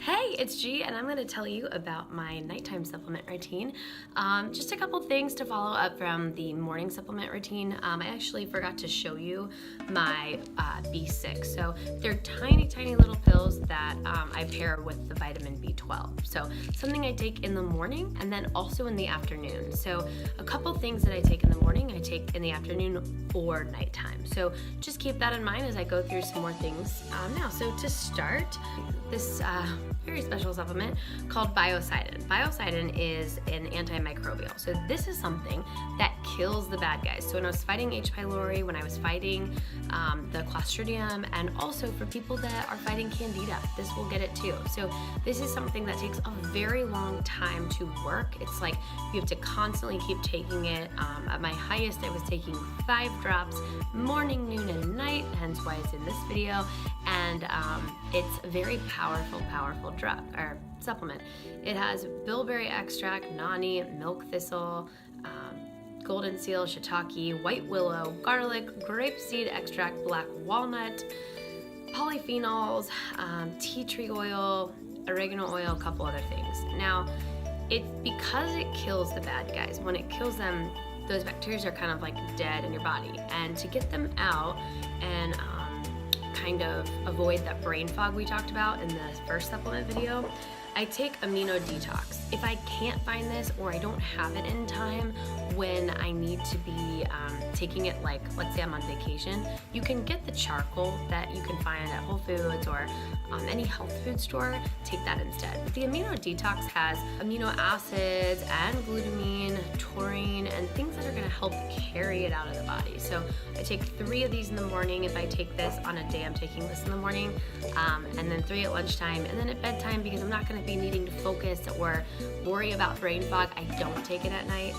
Hey, it's G, and I'm going to tell you about my nighttime supplement routine. Just a couple things to follow up from the morning supplement routine. I actually forgot to show you my B6. So they're tiny, tiny little pills that I pair with the vitamin B12. So something I take in the morning and then also in the afternoon. So a couple things that I take in the morning, I take in the afternoon or nighttime. So just keep that in mind as I go through some more things now. So to start, this very special supplement called Biocidin. Biocidin is an antimicrobial. So this is something that kills the bad guys. So when I was fighting H. pylori, when I was fighting the Clostridium, and also for people that are fighting Candida, this will get it too. So this is something that takes a very long time to work. It's like you have to constantly keep taking it. At my highest, I was taking 5 drops morning, noon, and night, hence why it's in this video. And it's a very powerful drug or supplement. It has bilberry extract, nani, milk thistle, golden seal, shiitake, white willow, garlic, grapeseed extract, black walnut, polyphenols, tea tree oil, oregano oil, a couple other things. Now, because it kills the bad guys. When it kills them, those bacteria are kind of like dead in your body, and to get them out and kind of avoid that brain fog we talked about in the first supplement video, I take Amino Detox. If I can't find this or I don't have it in time when I need to be taking it, like let's say I'm on vacation, you can get the charcoal that you can find at Whole Foods or any health food store. Take that instead. But the Amino Detox has amino acids and glutamine, taurine, and things that are going to help carry it out of the body. So I take 3 of these in the morning if I take this on a day I'm taking this in the morning, and then 3 at lunchtime, and then at bedtime, because I'm not going to be needing to focus or worry about brain fog, I don't take it at night.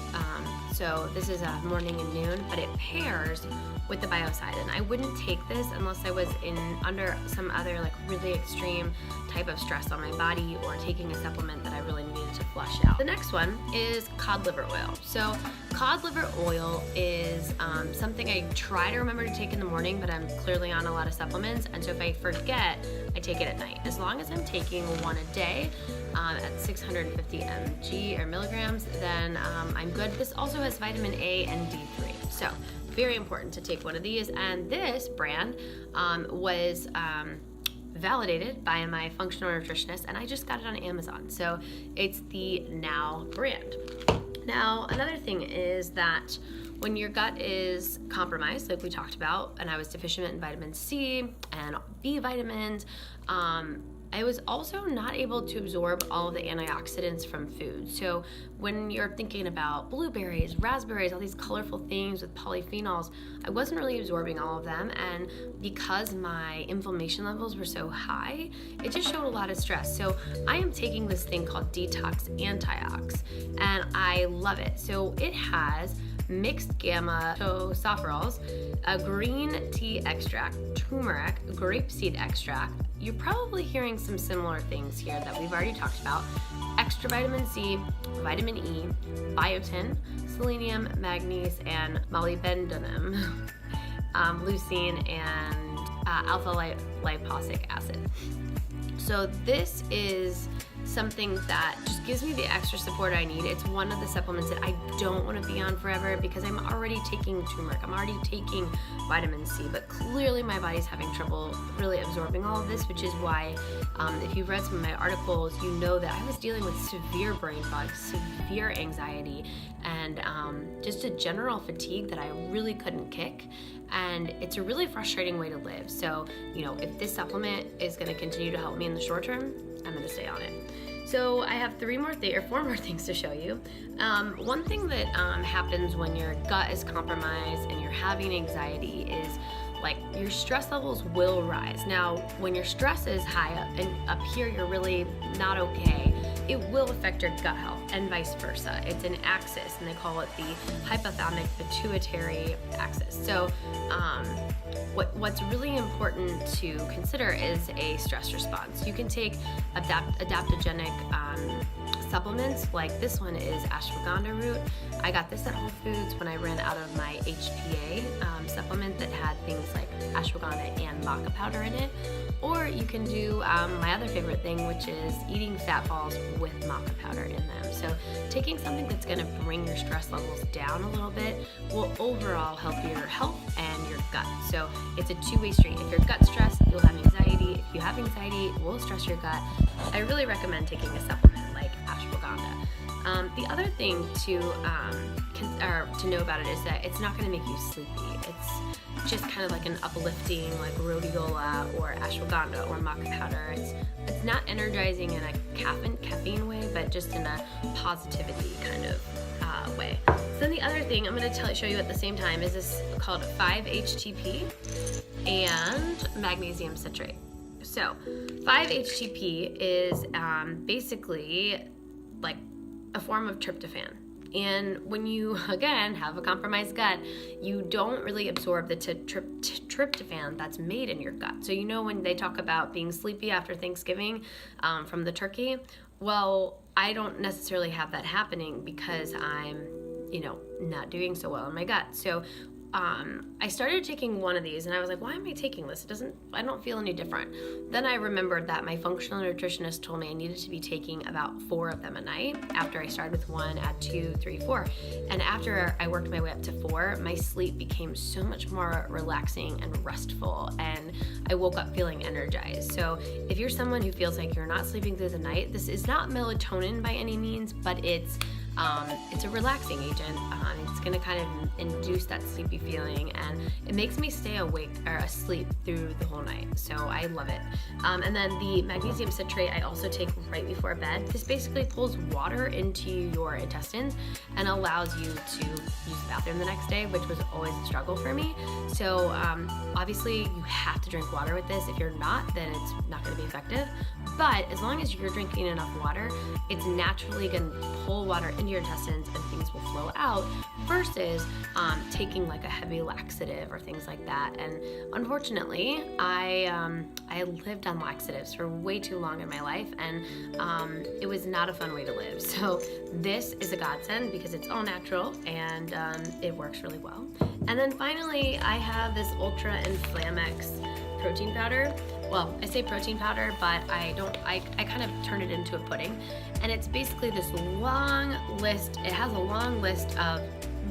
So this is a morning and noon, but it pairs with the Biocidin. I wouldn't take this unless I was under some other like really extreme type of stress on my body or taking a supplement that I really needed to flush out. The next one is cod liver oil. So cod liver oil is something I try to remember to take in the morning, but I'm clearly on a lot of supplements, and so if I forget, I take it at night. As long as I'm taking one a day at 650 mg or milligrams, then I'm good. This also has vitamin A and D3. So very important to take one of these, and this brand was validated by my functional nutritionist, and I just got it on Amazon. So it's the Now brand. Now, another thing is that when your gut is compromised, like we talked about, and I was deficient in vitamin C and B vitamins, I was also not able to absorb all of the antioxidants from food. So when you're thinking about blueberries, raspberries, all these colorful things with polyphenols, I wasn't really absorbing all of them. And because my inflammation levels were so high, it just showed a lot of stress. So I am taking this thing called Detox Antiox, and I love it. So it has mixed gamma tocopherols, a green tea extract, turmeric, grapeseed extract. You're probably hearing some similar things here that we've already talked about. Extra vitamin C, vitamin E, biotin, selenium, manganese, and molybdenum, leucine, and alpha lipoic acid. So this is something that just gives me the extra support I need. It's one of the supplements that I don't want to be on forever because I'm already taking turmeric, I'm already taking vitamin C, but clearly my body's having trouble really absorbing all of this, which is why if you've read some of my articles, you know that I was dealing with severe brain fog, severe anxiety, and just a general fatigue that I really couldn't kick. And it's a really frustrating way to live. So, if this supplement is going to continue to help me in the short term, I'm going to stay on it. So I have 4 more things to show you. One thing that happens when your gut is compromised and you're having anxiety is like your stress levels will rise. Now, when your stress is high and up here you're really not okay, it will affect your gut health and vice versa. It's an axis, and they call it the hypothalamic pituitary axis. So what's really important to consider is a stress response. You can take adaptogenic supplements, like this one is ashwagandha root. I got this at Whole Foods when I ran out of my HPA supplement that had things like ashwagandha and maca powder in it. Or you can do my other favorite thing, which is eating fat balls with maca powder in them. So taking something that's going to bring your stress levels down a little bit will overall help your health and your gut. So it's a two-way street. If your gut's stressed, you'll have anxiety. If you have anxiety, it will stress your gut. I really recommend taking a supplement like ashwagandha. The other thing to know about it is that it's not going to make you sleepy. It's just kind of like an uplifting, like rhodiola or ashwagandha or maca powder. It's not energizing in a caffeine way, but just in a positivity kind of way. So then the other thing I'm going to show you at the same time is this called 5-HTP and Magnesium Citrate. So 5-HTP is basically like a form of tryptophan. And when you, again, have a compromised gut, you don't really absorb the tryptophan that's made in your gut. So when they talk about being sleepy after Thanksgiving from the turkey, well, I don't necessarily have that happening because I'm, not doing so well in my gut. So I started taking one of these and I was like, why am I taking this? I don't feel any different. Then I remembered that my functional nutritionist told me I needed to be taking about 4 of them a night. After I started with 1, add 2, 3, 4. And after I worked my way up to 4, my sleep became so much more relaxing and restful, and I woke up feeling energized. So if you're someone who feels like you're not sleeping through the night, this is not melatonin by any means, but it's a relaxing agent. It's going to kind of induce that sleepy feeling, and it makes me stay awake or asleep through the whole night. So I love it. And then the magnesium citrate I also take right before bed. This basically pulls water into your intestines and allows you to use the bathroom the next day, which was always a struggle for me. So obviously you have to drink water with this. If you're not, then it's not going to be effective. But as long as you're drinking enough water, it's naturally going to pull water into your intestines and things will flow out, versus taking like a heavy laxative or things like that. And unfortunately, I lived on laxatives for way too long in my life, and it was not a fun way to live. So this is a godsend because it's all natural and it works really well. And then finally, I have this Ultraimflamax Protein powder. Well, I say protein powder, but I kind of turn it into a pudding. And it's basically this long list. It has a long list of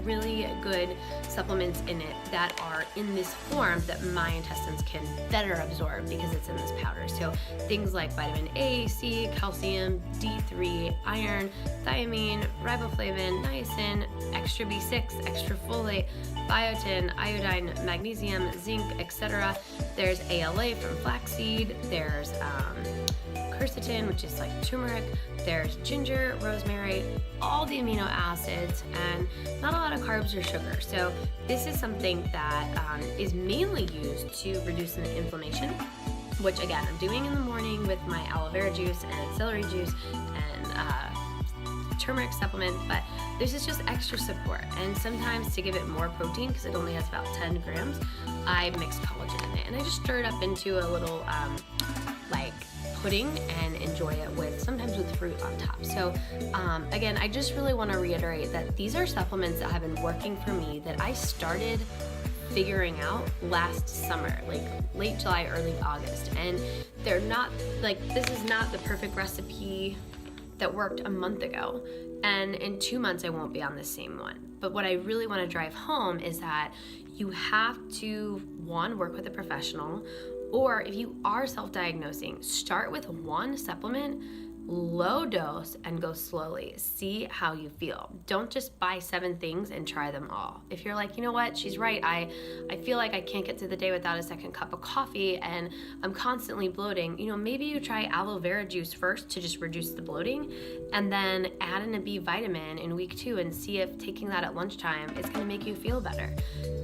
really good supplements in it that are in this form that my intestines can better absorb because it's in this powder. So things like vitamin A, C, calcium, D3, iron, thiamine, riboflavin, niacin, extra B6, extra folate, biotin, iodine, magnesium, zinc, etc. There's ALA from flaxseed. There's quercetin, which is like turmeric. There's ginger, rosemary, all the amino acids, and not a lot of carbs or sugar. So this is something that is mainly used to reduce the inflammation, which again, I'm doing in the morning with my aloe vera juice and celery juice and turmeric supplement, but this is just extra support. And sometimes to give it more protein, because it only has about 10 grams, I mix collagen in it. And I just stir it up into a little pudding and enjoy it sometimes with fruit on top. So again, I just really want to reiterate that these are supplements that have been working for me that I started figuring out last summer, like late July, early August. And they're not this is not the perfect recipe that worked a month ago. And in 2 months, I won't be on the same one. But what I really want to drive home is that you have to, one, work with a professional, or if you are self-diagnosing, start with one supplement, low dose, and go slowly. See how you feel. Don't just buy 7 things and try them all. If you're like, you know what, she's right, I feel like I can't get through the day without a second cup of coffee and I'm constantly bloating, maybe you try aloe vera juice first to just reduce the bloating, and then add in a B vitamin in week 2 and see if taking that at lunchtime is gonna make you feel better.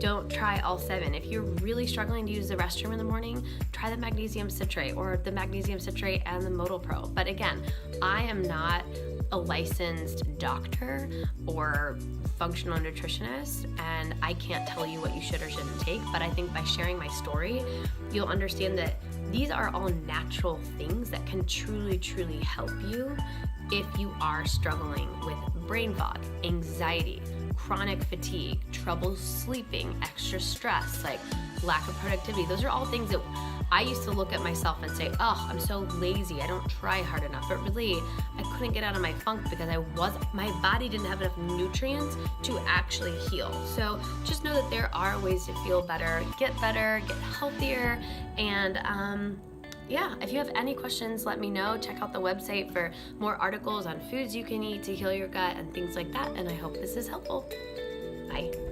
Don't try all 7. If you're really struggling to use the restroom in the morning, try the magnesium citrate or the magnesium citrate and the Modal Pro. But again, I am not a licensed doctor or functional nutritionist, and I can't tell you what you should or shouldn't take, but I think by sharing my story, you'll understand that these are all natural things that can truly, truly help you if you are struggling with brain fog, anxiety, chronic fatigue, trouble sleeping, extra stress, like lack of productivity. Those are all things that I used to look at myself and say, oh, I'm so lazy, I don't try hard enough. But really, I couldn't get out of my funk because my body didn't have enough nutrients to actually heal. So just know that there are ways to feel better, get healthier, and yeah, if you have any questions, let me know. Check out the website for more articles on foods you can eat to heal your gut and things like that. And I hope this is helpful. Bye.